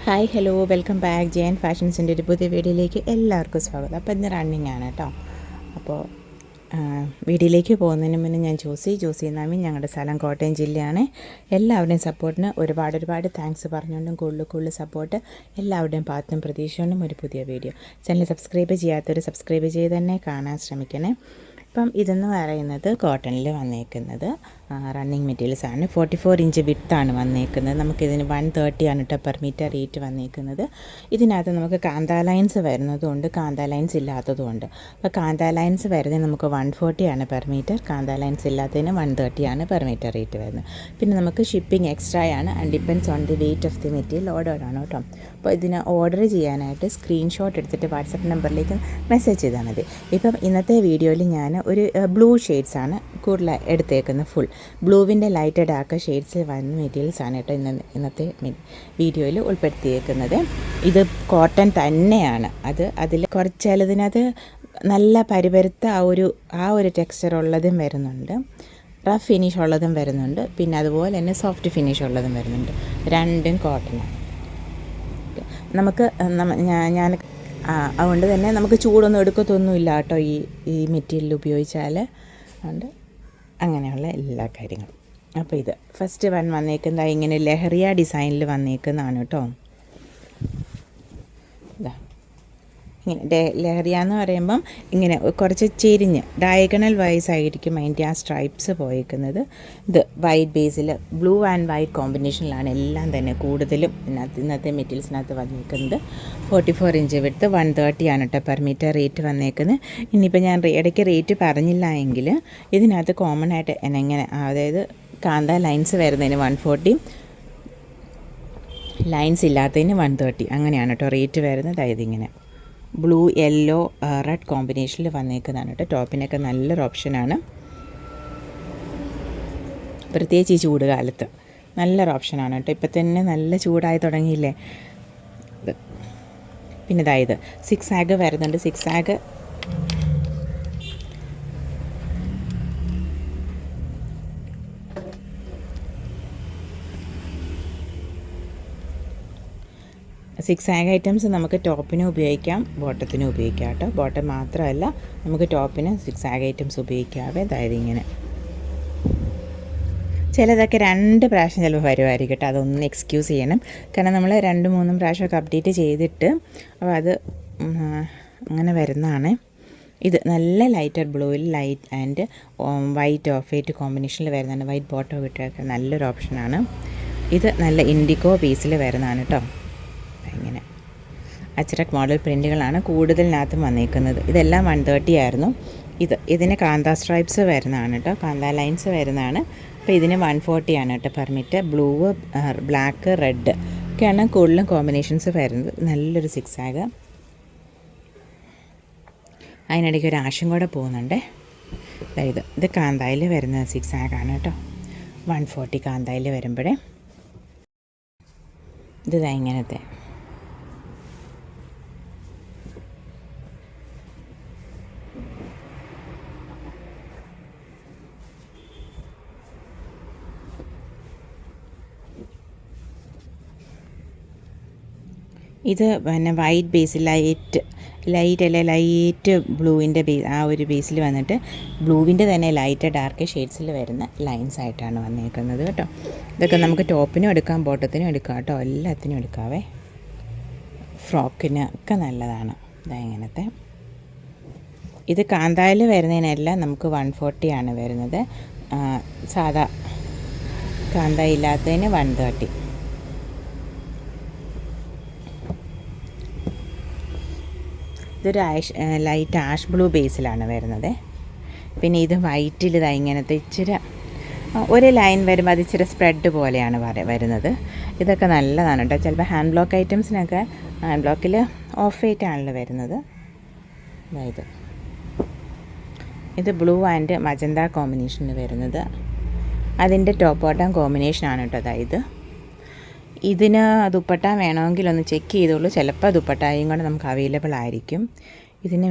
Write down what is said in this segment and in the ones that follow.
Hi hello welcome back J and ഫാഷൻസിൻ്റെ ഒരു പുതിയ വീഡിയോയിലേക്ക് എല്ലാവർക്കും സ്വാഗതം. അപ്പോൾ ഇന്ന് റണ്ണിങ് ആണ് കേട്ടോ. അപ്പോൾ വീഡിയോയിലേക്ക് പോകുന്നതിന് മുന്നേ ഞാൻ ജോസി നാമി, ഞങ്ങളുടെ സ്ഥലം കോട്ടയം ജില്ലയാണ്. എല്ലാവരുടെയും സപ്പോർട്ടിന് ഒരുപാട് താങ്ക്സ് പറഞ്ഞുകൊണ്ടും കൂടുതൽ സപ്പോർട്ട് എല്ലാവരുടെയും ഭാഗത്തും പ്രതീക്ഷകൊണ്ടും ഒരു പുതിയ വീഡിയോ. ചാനൽ സബ്സ്ക്രൈബ് ചെയ്യാത്തവർ സബ്സ്ക്രൈബ് ചെയ്ത് തന്നെ കാണാൻ ശ്രമിക്കണേ. ഇപ്പം ഇതെന്ന് പറയുന്നത് കോട്ടണിൽ വന്നേക്കുന്നത് റണ്ണിങ് മെറ്റീരിയൽസാണ്. 44 ഇഞ്ച് വിത്താണ് വന്നേക്കുന്നത്. നമുക്കിതിന് 130 ആണ് കേട്ടോ പെർ മീറ്റർ റേറ്റ് വന്നേക്കുന്നത്. ഇതിനകത്ത് നമുക്ക് കാന്താ ലൈൻസ് വരുന്നതുകൊണ്ട് കാന്താ ലൈൻസ് ഇല്ലാത്തതുകൊണ്ട്. അപ്പോൾ കാന്താ ലൈൻസ് വരുന്നത് നമുക്ക് 140 ആണ് പെർ മീറ്റർ, കാന്താ ലൈൻസ് ഇല്ലാത്തതിന് 130 ആണ് പെർ മീറ്റർ റേറ്റ് വരുന്നത്. പിന്നെ നമുക്ക് ഷിപ്പിംഗ് എക്സ്ട്രാ ആണ് and depends on the weight of the material ഓർഡറാണ് കേട്ടോ. അപ്പോൾ ഇതിന് ഓർഡർ ചെയ്യാനായിട്ട് സ്ക്രീൻഷോട്ട് എടുത്തിട്ട് വാട്സപ്പ് നമ്പറിലേക്ക് മെസ്സേജ് ചെയ്താൽ മതി. ഇപ്പം ഇന്നത്തെ വീഡിയോയിൽ ഞാൻ ഒരു ബ്ലൂ ഷെയ്ഡ്സാണ് കൂടുതൽ എടുത്തേക്കുന്നത്. ഫുൾ ബ്ലൂവിൻ്റെ ലൈറ്റ് ഡാർക്ക് ഷെയ്ഡ്സ് വരുന്ന മെറ്റീരിയൽസാണ് കേട്ടോ ഇന്നത്തെ വീഡിയോയിൽ ഉൾപ്പെടുത്തിയേക്കുന്നത്. ഇത് കോട്ടൺ തന്നെയാണ്. അതിൽ ചിലതിനകത്ത് നല്ല പരിപരുത്ത ആ ഒരു ടെക്സ്ചർ ഉള്ളതും വരുന്നുണ്ട്, റഫ് ഫിനിഷ് ഉള്ളതും വരുന്നുണ്ട്, പിന്നെ അതുപോലെ തന്നെ സോഫ്റ്റ് ഫിനിഷ് ഉള്ളതും വരുന്നുണ്ട്. രണ്ടും കോട്ടണാണ്. നമുക്ക് ഞാൻ അതുകൊണ്ട് തന്നെ നമുക്ക് ചൂടൊന്നും എടുക്കത്തൊന്നുമില്ല കേട്ടോ ഈ മെറ്റീരിയൽ ഉപയോഗിച്ചാൽ. അതുകൊണ്ട് അങ്ങനെയുള്ള എല്ലാ കാര്യങ്ങളും. അപ്പോൾ ഇത് ഫസ്റ്റ് വന്നേക്കുന്നത് ഇങ്ങനെ ലഹറിയ ഡിസൈനിൽ വന്നേക്കുന്നതാണ് കേട്ടോ. ഇതാ ഇങ്ങനെ ലഹറിയ എന്ന് പറയുമ്പം ഇങ്ങനെ കുറച്ച് ചെരിഞ്ഞ് ഡയഗണൽ വൈസ് ആയിരിക്കും അതിൻ്റെ ആ സ്ട്രൈപ്സ് പോയേക്കുന്നത്. ഇത് വൈറ്റ് ബേസിൽ ബ്ലൂ ആൻഡ് വൈറ്റ് കോമ്പിനേഷനിലാണ് എല്ലാം തന്നെ കൂടുതലും ഇന്നത്തെ മെറ്റീരിയൽസിനകത്ത് വന്നേക്കുന്നത്. 44 ഇഞ്ച് വിട്ട് 130 ആണ് കേട്ടോ പെർ മീറ്റർ റേറ്റ് വന്നേക്കുന്നത്. ഇനിയിപ്പോൾ ഞാൻ ഇടയ്ക്ക് റേറ്റ് പറഞ്ഞില്ല എങ്കിൽ ഇതിനകത്ത് കോമൺ ആയിട്ട് എങ്ങനെ, അതായത് കാന്താ ലൈൻസ് വരുന്നതിന് 140, ലൈൻസ് ഇല്ലാത്തതിന് 130, അങ്ങനെയാണ് കേട്ടോ റേറ്റ് വരുന്നത്. അതായത് ഇങ്ങനെ ബ്ലൂ യെല്ലോ റെഡ് കോമ്പിനേഷനിൽ വന്നേക്കുന്നതാണ് കേട്ടോ. ടോപ്പിനൊക്കെ നല്ലൊരു ഓപ്ഷനാണ്, പ്രത്യേകിച്ച് ഈ ചൂട് കാലത്ത് നല്ലൊരു ഓപ്ഷനാണ് കേട്ടോ. ഇപ്പം തന്നെ നല്ല ചൂടായി തുടങ്ങിയില്ലേ. പിന്നെ ഇതായത് 6 ആഗ് വരുന്നുണ്ട്. 6 ആഗ് ഐറ്റംസ് നമുക്ക് ടോപ്പിനും ഉപയോഗിക്കാം, ബോട്ടത്തിനും ഉപയോഗിക്കാം കേട്ടോ. ബോട്ടം മാത്രമല്ല, നമുക്ക് ടോപ്പിന് 6 ആഗ് ഐറ്റംസ് ഉപയോഗിക്കാവേ. അതായത് ഇങ്ങനെ ചിലതൊക്കെ 2 പ്രാവശ്യം ചിലപ്പോൾ വരുമായിരിക്കും കേട്ടോ. അതൊന്ന് എക്സ്ക്യൂസ് ചെയ്യണം, കാരണം നമ്മൾ 2-3 പ്രാവശ്യമൊക്കെ അപ്ഡേറ്റ് ചെയ്തിട്ട് അപ്പോൾ അത് അങ്ങനെ വരുന്നതാണ്. ഇത് നല്ല ലൈറ്റർ ബ്ലൂവിൽ light and white off white കോമ്പിനേഷനിൽ വരുന്നതാണ്. വൈറ്റ് ബോട്ടം ഇട്ടൊക്കെ നല്ലൊരു ഓപ്ഷനാണ്. ഇത് നല്ല ഇൻഡിഗോ പീസിൽ വരുന്നതാണ് കേട്ടോ. ഇങ്ങനെ അച്ചറക് മോഡൽ പ്രിൻറ്റുകളാണ് കൂടുതലിനകത്തും വന്നേക്കുന്നത്. ഇതെല്ലാം 130 ആയിരുന്നു. ഇതിന് കാന്താ സ്ട്രൈപ്സ് വരുന്നതാണ് കേട്ടോ, കാന്താ ലൈൻസ് വരുന്നതാണ്. അപ്പോൾ ഇതിന് 140 ആണ് കേട്ടോ per metre. Blue, black, red ഒക്കെയാണ് കൂടുതലും കോമ്പിനേഷൻസ് വരുന്നത്. നല്ലൊരു 6 ആഗ്. അതിനിടയ്ക്ക് ഒരു ആശം കൂടെ പോകുന്നുണ്ട്. ഇത് കാന്തായിൽ വരുന്ന 6 ആഗാണ് കേട്ടോ. 140 കാന്തായിൽ വരുമ്പോഴേ ഇത് ഇങ്ങനത്തെ. ഇത് പിന്നെ വൈറ്റ് ബേസ് ലൈറ്റ് ബ്ലൂവിൻ്റെ ആ ഒരു ബേസിൽ വന്നിട്ട് ബ്ലൂവിൻ്റെ തന്നെ ലൈറ്റ് ഡാർക്ക് ഷെയ്ഡ്സിൽ വരുന്ന ലൈൻസ് ആയിട്ടാണ് വന്നേക്കുന്നത് കേട്ടോ. ഇതൊക്കെ നമുക്ക് ടോപ്പിനും എടുക്കാം, ബോട്ടത്തിനും എടുക്കാം കേട്ടോ, എല്ലാത്തിനും എടുക്കാവേ. ഫ്രോക്കിന് ഒക്കെ നല്ലതാണ്. ഇങ്ങനത്തെ ഇത് കാന്തായിൽ വരുന്നതിനെല്ലാം നമുക്ക് 140 ആണ് വരുന്നത്. സാധാ കാന്ത ഇല്ലാത്തതിന് 130. ഇതൊരു ലൈറ്റ് ആഷ് ബ്ലൂ ബേസിലാണ് വരുന്നത്. പിന്നെ ഇത് വൈറ്റിൽ ഇങ്ങനത്തെ ഇച്ചിരി ഒരു ലൈൻ വരുമ്പോൾ അത് ഇച്ചിരി സ്പ്രെഡ് പോലെയാണ് വരുന്നത്. ഇതൊക്കെ നല്ലതാണ് കേട്ടോ. ചിലപ്പോൾ ഹാൻഡ് ബ്ലോക്ക് ഐറ്റംസിനൊക്കെ ഹാൻഡ് ബ്ലോക്കിൽ ഓഫ് വൈറ്റ് ആണല്ലോ വരുന്നത്. അതായത് ഇത് ബ്ലൂ ആൻഡ് മജന്ത കോമ്പിനേഷനിൽ വരുന്നത്. അതിൻ്റെ ടോപ്പ് ബോട്ടം കോമ്പിനേഷനാണ് കേട്ടോ. അതായത് ഇതിന് ദുപ്പട്ട വേണമെങ്കിൽ ഒന്ന് ചെക്ക് ചെയ്തോളൂ, ചിലപ്പോൾ ദുപ്പട്ടയും കൂടെ നമുക്ക് അവൈലബിൾ ആയിരിക്കും. ഇതിന്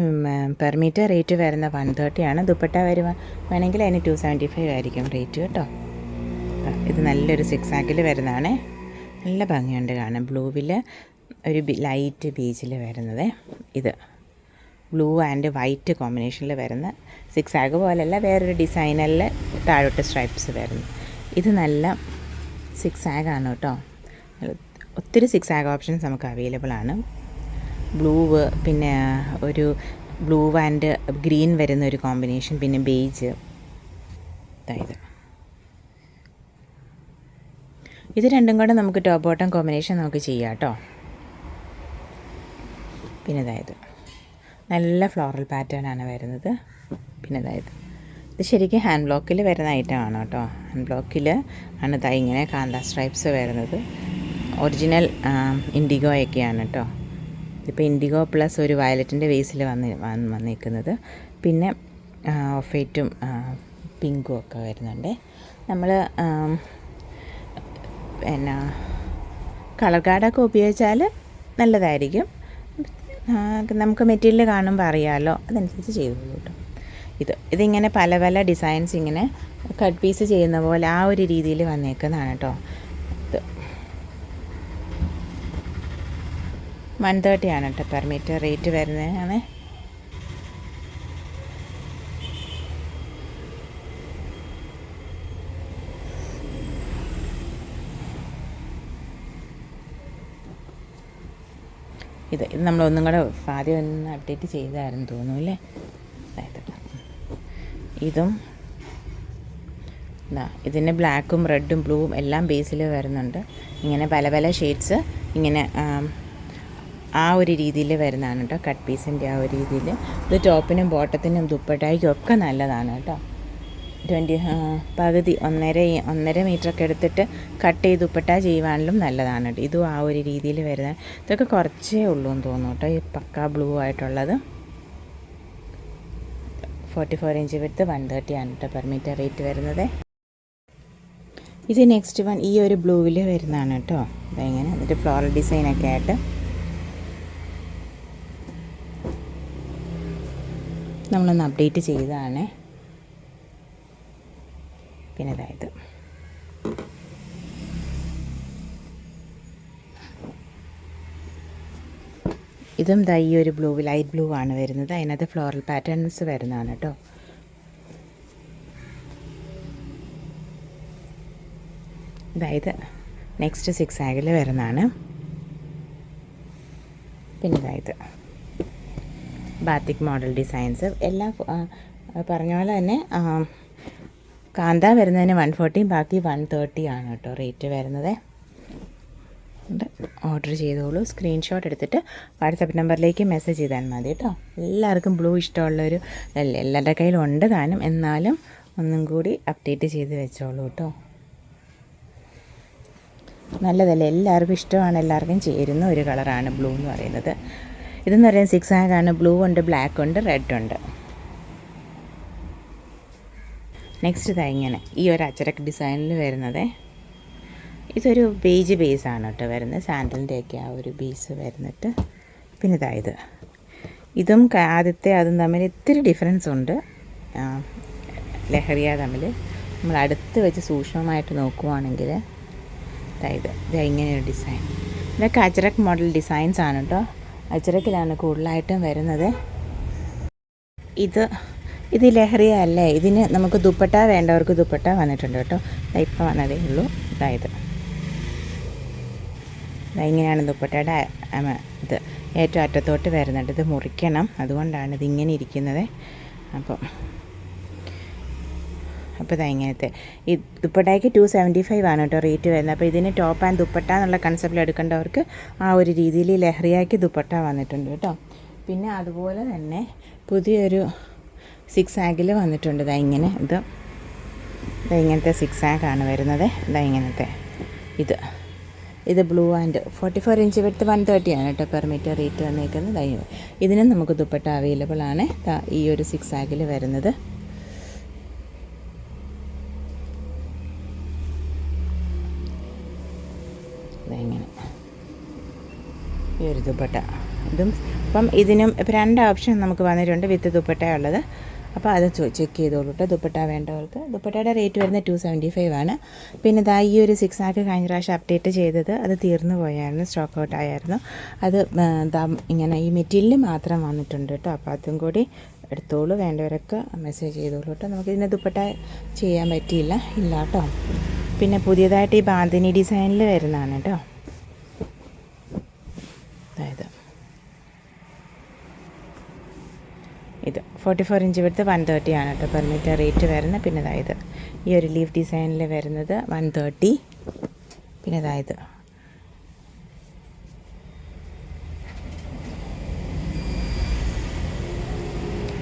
പെർ മീറ്റർ റേറ്റ് വരുന്ന 130 ആണ്. ദുപ്പട്ട വേണമെങ്കിൽ അതിന് 275 ആയിരിക്കും റേറ്റ് കേട്ടോ. ഇത് നല്ലൊരു 6 ആഗിൽ വരുന്നതാണ്. നല്ല ഭംഗിയുണ്ട് കാണാൻ. ബ്ലൂവിൽ ഒരു ലൈറ്റ് ബീച്ചിൽ വരുന്നത്. ഇത് ബ്ലൂ ആൻഡ് വൈറ്റ് കോമ്പിനേഷനിൽ വരുന്ന സിക്സാഗ് പോലെയല്ല, വേറൊരു ഡിസൈനറിൽ താഴോട്ട് സ്ട്രൈപ്സ് വരുന്നു. ഇത് നല്ല സിക്സാഗാണ് കേട്ടോ. ഒത്തിരി സിക്സാഗ് ഓപ്ഷൻസ് നമുക്ക് അവൈലബിൾ ആണ്. ബ്ലൂവ്, പിന്നെ ഒരു ബ്ലൂ ആൻഡ് ഗ്രീൻ വരുന്ന ഒരു കോമ്പിനേഷൻ, പിന്നെ ബേജ്. അതായത് ഇത് രണ്ടും കൂടെ നമുക്ക് ടോപ്പ് ബോട്ടം കോമ്പിനേഷൻ നമുക്ക് ചെയ്യാം കേട്ടോ. പിന്നെ അതായത് നല്ല ഫ്ലോറൽ പാറ്റേൺ ആണ് വരുന്നത്. പിന്നെ അതായത് ഇത് ശരിക്കും ഹാൻഡ് ബ്ലോക്കിൽ വരുന്ന ഐറ്റമാണ് കേട്ടോ. ഹാൻഡ് ബ്ലോക്കിൽ ആണ് ഇതാ ഇങ്ങനെ കാന്ത സ്ട്രൈപ്സ് വരുന്നത്. ഒറിജിനൽ ഇൻഡിഗോയൊക്കെയാണ് കേട്ടോ. ഇതിപ്പോൾ ഇൻഡിഗോ പ്ലസ് ഒരു വയലറ്റിൻ്റെ ബേസിൽ വന്നിരിക്കുന്നത്. പിന്നെ ഓഫ് വൈറ്റും പിങ്കും ഒക്കെ വരുന്നുണ്ട്. നമ്മൾ പിന്നെ കളർ കാർഡൊക്കെ ഉപയോഗിച്ചാൽ നല്ലതായിരിക്കും. നമുക്ക് മെറ്റീരിയൽ കാണുമ്പോൾ അറിയാമല്ലോ, അതനുസരിച്ച് ചെയ്തോളൂ കേട്ടോ. ഇതിങ്ങനെ പല പല ഡിസൈൻസ് ഇങ്ങനെ കട്ട് പീസ് ചെയ്യുന്ന പോലെ ആ ഒരു രീതിയിൽ വന്നേക്കുന്നതാണ് കേട്ടോ. ഇത് 130 ആണ് കേട്ടോ പെർ മീറ്റർ റേറ്റ് വരുന്നതാണ്. ഇത് നമ്മളൊന്നും കൂടെ ആദ്യം ഒന്ന് അപ്ഡേറ്റ് ചെയ്തായിരുന്നു തോന്നുന്നു അല്ലേ. അതായത് ഇതും ഇതിന് ബ്ലാക്കും റെഡും ബ്ലൂവും എല്ലാം ബേസിൽ വരുന്നുണ്ട്. ഇങ്ങനെ പല പല ഷെയ്ഡ്സ് ഇങ്ങനെ ആ ഒരു രീതിയിൽ വരുന്നതാണ് കേട്ടോ. കട്ട് പീസിൻ്റെ ആ ഒരു രീതിയിൽ. ഇത് ടോപ്പിനും ബോട്ടത്തിനും ദുപ്പട്ടായ്ക്കും ഒക്കെ നല്ലതാണ് കേട്ടോ. പകുതി 1.5 മീറ്ററൊക്കെ എടുത്തിട്ട് കട്ട് ചെയ്ത് ദുപ്പട്ട ചെയ്യുവാണെങ്കിലും നല്ലതാണ് കേട്ടോ. ഇതും ആ ഒരു രീതിയിൽ വരുന്നത്. ഇതൊക്കെ കുറച്ചേ ഉള്ളൂ എന്ന് തോന്നുന്നു കേട്ടോ. ഈ പക്ക ബ്ലൂ ആയിട്ടുള്ളത് 44 ഇഞ്ച് വിഡ്ത്ത് 130 ആണ് കേട്ടോ പെർ മീറ്റർ റേറ്റ് വരുന്നത്. ഇത് നെക്സ്റ്റ് വൺ ഈ ഒരു ബ്ലൂവിൽ വരുന്നതാണ് കേട്ടോ. ഇതെങ്ങനെ എന്നിട്ട് ഫ്ലോറൽ ഡിസൈനൊക്കെ ആയിട്ട് നമ്മളൊന്ന് അപ്ഡേറ്റ് ചെയ്തതാണ്. പിന്നെ അതായത് ഇതും ഈ ഒരു ബ്ലൂ ലൈറ്റ് ബ്ലൂ ആണ് വരുന്നത്. അതിനകത്ത് ഫ്ലോറൽ പാറ്റേൺസ് വരുന്നതാണ് കേട്ടോ. അതായത് നെക്സ്റ്റ് സിക്സാഗിൽ വരുന്നതാണ്. പിന്നെ അതായത് ബാത്തിക് മോഡൽ ഡിസൈൻസ് എല്ലാം പറഞ്ഞ പോലെ തന്നെ കാന്ത വരുന്നതിന് 140, ബാക്കി 130 ആണ് കേട്ടോ റേറ്റ് വരുന്നത്. ഓർഡർ ചെയ്തോളൂ. സ്ക്രീൻഷോട്ട് എടുത്തിട്ട് വാട്സപ്പ് നമ്പറിലേക്ക് മെസ്സേജ് ചെയ്താൽ മതി കേട്ടോ. എല്ലാവർക്കും ബ്ലൂ ഇഷ്ടമുള്ളൊരു എല്ലാവരുടെ കയ്യിലും ഉണ്ട് താനും, എന്നാലും ഒന്നും കൂടി അപ്ഡേറ്റ് ചെയ്ത് വെച്ചോളൂ കേട്ടോ. നല്ലതല്ലേ, എല്ലാവർക്കും ഇഷ്ടമാണ്, എല്ലാവർക്കും ചേരുന്ന ഒരു കളറാണ് ബ്ലൂ എന്ന് പറയുന്നത്. ഇതെന്ന് പറയുന്നത് സിക്സാഗാണ്. ബ്ലൂ ഉണ്ട്, ബ്ലാക്ക് ഉണ്ട്, റെഡ് ഉണ്ട്. നെക്സ്റ്റ് ഇതാ ഇങ്ങനെ ഈ ഒരു അച്ചരക്ക് ഡിസൈനിൽ വരുന്നത്. ഇതൊരു ബേജ് ബേസാണ് കേട്ടോ വരുന്നത്. സാൻഡലിൻ്റെയൊക്കെ ആ ഒരു ബേസ് വരുന്നിട്ട്. പിന്നെ ഇതായത് ഇതും ആദ്യത്തെ അതും തമ്മിൽ ഇത്തിരി ഡിഫറൻസ് ഉണ്ട്. ലഹരിയ തമ്മിൽ നമ്മൾ അടുത്ത് വെച്ച് സൂക്ഷ്മമായിട്ട് നോക്കുവാണെങ്കിൽ അതായത് ഇത് ഇങ്ങനെയൊരു ഡിസൈൻ. ഇതൊക്കെ അച്ചരക്ക് മോഡൽ ഡിസൈൻസ് ആണ് കേട്ടോ. അച്ചരക്കിലാണ് കൂടുതലായിട്ടും വരുന്നത്. ഇത് ലഹരിയ അല്ലേ. ഇതിന് നമുക്ക് ദുപ്പട്ട വേണ്ടവർക്ക് ദുപ്പട്ട വന്നിട്ടുണ്ട് കേട്ടോ. ഇപ്പോൾ വന്നതേ ഉള്ളൂ. അതായത് ഇങ്ങനെയാണ് ദുപ്പട്ടയുടെ ഇത് ഏറ്റവും അറ്റത്തോട്ട് വരുന്നുണ്ട്. ഇത് മുറിക്കണം, അതുകൊണ്ടാണ് ഇതിങ്ങനെ ഇരിക്കുന്നത്. അപ്പോൾ ഇങ്ങനത്തെ ഈ ദുപ്പട്ടയ്ക്ക് 275 ആണ് കേട്ടോ റേറ്റ് വരുന്നത്. അപ്പോൾ ഇതിന് ടോപ്പ് ആൻഡ് ദുപ്പട്ട എന്നുള്ള കൺസെപ്റ്റിൽ എടുക്കേണ്ടവർക്ക് ആ ഒരു രീതിയിൽ ലഹരിയാക്കി ദുപ്പട്ട വന്നിട്ടുണ്ട് കേട്ടോ. പിന്നെ അതുപോലെ തന്നെ പുതിയൊരു സിക്സാഗിൽ വന്നിട്ടുണ്ട്. ഇങ്ങനത്തെ സിക്സാഗാണ് വരുന്നത്. ഇങ്ങനത്തെ ഇത് ബ്ലൂ ആൻഡ് 44 ഇഞ്ച് വിഡ്ത്ത് 130 ആണ് കേട്ടോ പെർ മീറ്റർ റേറ്റ് വന്നേക്കുന്നത്. ഇതിനും നമുക്ക് ദുപ്പട്ട അവൈലബിൾ ആണ്. ഈ ഒരു സിക്സാഗിൽ വരുന്നത്. ഇങ്ങനെ ഈ ഒരു ദുപ്പട്ട ഇതും. അപ്പം ഇതിനും ഇപ്പം 2 ഓപ്ഷൻ നമുക്ക് വന്നിട്ടുണ്ട് വിത്ത് ദുപ്പട്ട ഉള്ളത്. അപ്പോൾ അത് ചെക്ക് ചെയ്തോളൂ കേട്ടോ. ദുപ്പട്ട വേണ്ടവർക്ക്. ദുപ്പട്ടയുടെ റേറ്റ് വരുന്നത് 275 ആണ്. പിന്നെ ഇതാ ഈ ഒരു 6 ആക്ക് കഴിഞ്ഞ പ്രാവശ്യം അപ്ഡേറ്റ് ചെയ്തത് അത് തീർന്നു പോയായിരുന്നു, സ്റ്റോക്ക് ഔട്ട് ആയിരുന്നു. അത് ഇങ്ങനെ ഈ മെറ്റീരിയൽ മാത്രം വന്നിട്ടുണ്ട് കേട്ടോ. അപ്പോൾ അതും കൂടി എടുത്തോളൂ. വേണ്ടവരൊക്കെ മെസ്സേജ് ചെയ്തോളൂ കേട്ടോ. നമുക്കിതിൻ്റെ ദുപ്പട്ട ചെയ്യാൻ പറ്റിയില്ല, ഇല്ല കേട്ടോ. പിന്നെ പുതിയതായിട്ട് ഈ ബാന്തിനി ഡിസൈനിൽ വരുന്നതാണ് കേട്ടോ. അതായത് ഇത് 44 ഇഞ്ച് വിടുത്ത് 130 ആണ് കേട്ടോ പെർ മീറ്റർ റേറ്റ് വരുന്നത്. പിന്നെ അതായത് ഈ ഒരു ലീഫ് ഡിസൈനിൽ വരുന്നത് 130. പിന്നെ അതായത്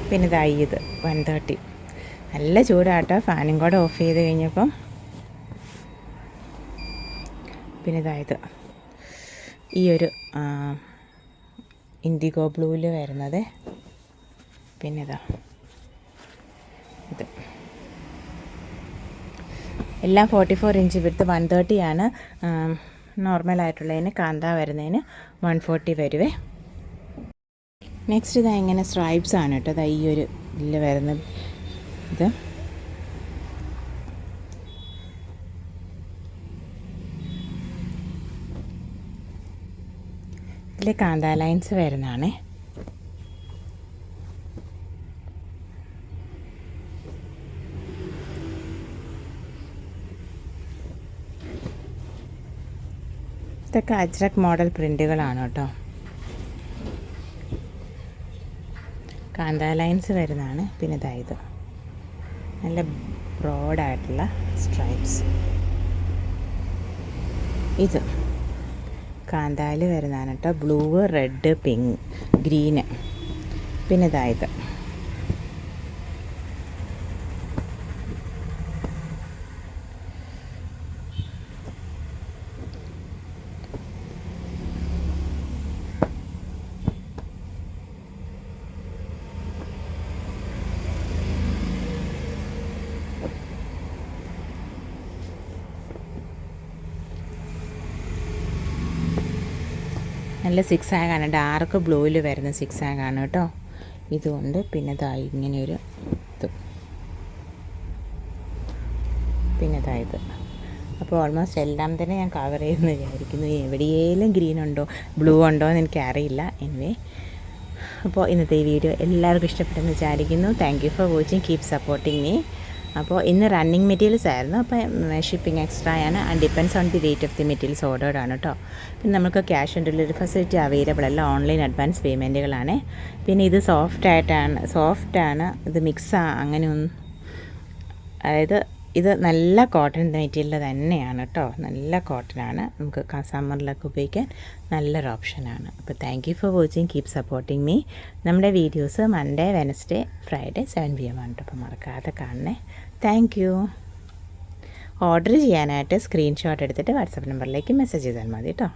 പിന്നെ ഇതായി ഇത് 130. നല്ല ചൂടാട്ടോ, ഫാനും കൂടെ ഓഫ് ചെയ്ത് കഴിഞ്ഞപ്പം. പിന്നെ ഇതായത് ഈ ഒരു ഇൻഡിഗോ ബ്ലൂവിൽ വരുന്നത്. പിന്നെ ഇതാ ഇത് എല്ലാം 44 ഇഞ്ച് വിടുത്ത് 130 ആണ്. നോർമലായിട്ടുള്ളതിന് കാന്ത വരുന്നതിന് 140 വരുവേ. നെക്സ്റ്റ് ഇതാ ഇങ്ങനെ സ്ട്രൈപ്സ് ആണ് കേട്ടോ. ഇതാ ഈ ഒരു ഇതിൽ വരുന്ന ഇത് ഇതിൽ കാന്ത ലൈൻസ് വരുന്നതാണേ. ഇതൊക്കെ അജ്രക് മോഡൽ പ്രിൻ്റുകളാണ് കേട്ടോ. കാന്ത ലൈൻസ് വരുന്നതാണ്. പിന്നെ ഇതായത് നല്ല ബ്രോഡായിട്ടുള്ള സ്ട്രൈപ്സ്. ഇത് കാന്തായിൽ വരുന്നതാണ് കേട്ടോ. Blue, red, pink, green. പിന്നെ ഇതായത് നല്ല 6 ആഗാണ്, ഡാർക്ക് ബ്ലൂവിൽ വരുന്ന 6 ആഗാണ് കേട്ടോ. ഇതുകൊണ്ട് പിന്നെ ഇതായി ഇങ്ങനെയൊരു ഇത്, പിന്നെ ഇതായത്. അപ്പോൾ ഓൾമോസ്റ്റ് എല്ലാം തന്നെ ഞാൻ കവർ ചെയ്യുമെന്ന് വിചാരിക്കുന്നു. എവിടെയെങ്കിലും ഗ്രീൻ ഉണ്ടോ ബ്ലൂ ഉണ്ടോ എന്ന് എനിക്കറിയില്ല. എനിവേ, അപ്പോൾ ഇന്നത്തെ ഈ വീഡിയോ എല്ലാവർക്കും ഇഷ്ടപ്പെട്ടെന്ന് വിചാരിക്കുന്നു. Thank you for watching, keep supporting me. അപ്പോൾ ഇന്ന് റണ്ണിങ് മെറ്റീരിയൽസ് ആയിരുന്നു. അപ്പോൾ ഷിപ്പിംഗ് എക്സ്ട്രാ ആണ് and depends on the rate of the materials ordered ആണ് കേട്ടോ. പിന്നെ നമുക്ക് cash on delivery facility available അല്ല, ഓൺലൈൻ അഡ്വാൻസ് പേയ്മെൻറ്റുകളാണ്. പിന്നെ ഇത് സോഫ്റ്റാണ്, ഇത് മിക്സാണ്, അതായത് ഇത് നല്ല കോട്ടൺ മെറ്റീരിയൽ തന്നെയാണ് കേട്ടോ. നല്ല കോട്ടനാണ്, നമുക്ക് സമ്മറിലൊക്കെ ഉപയോഗിക്കാൻ നല്ലൊരു ഓപ്ഷനാണ്. അപ്പോൾ thank you for watching, keep supporting me. നമ്മുടെ videos Monday, Wednesday, Friday 7 PM ആണ് കേട്ടോ. അപ്പോൾ മറക്കാതെ കാണണേ. Thank you. ഓർഡർ ചെയ്യാനായിട്ട് സ്ക്രീൻഷോട്ട് എടുത്തിട്ട് വാട്സപ്പ് നമ്പറിലേക്ക് മെസ്സേജ് ചെയ്താൽ മതി കേട്ടോ.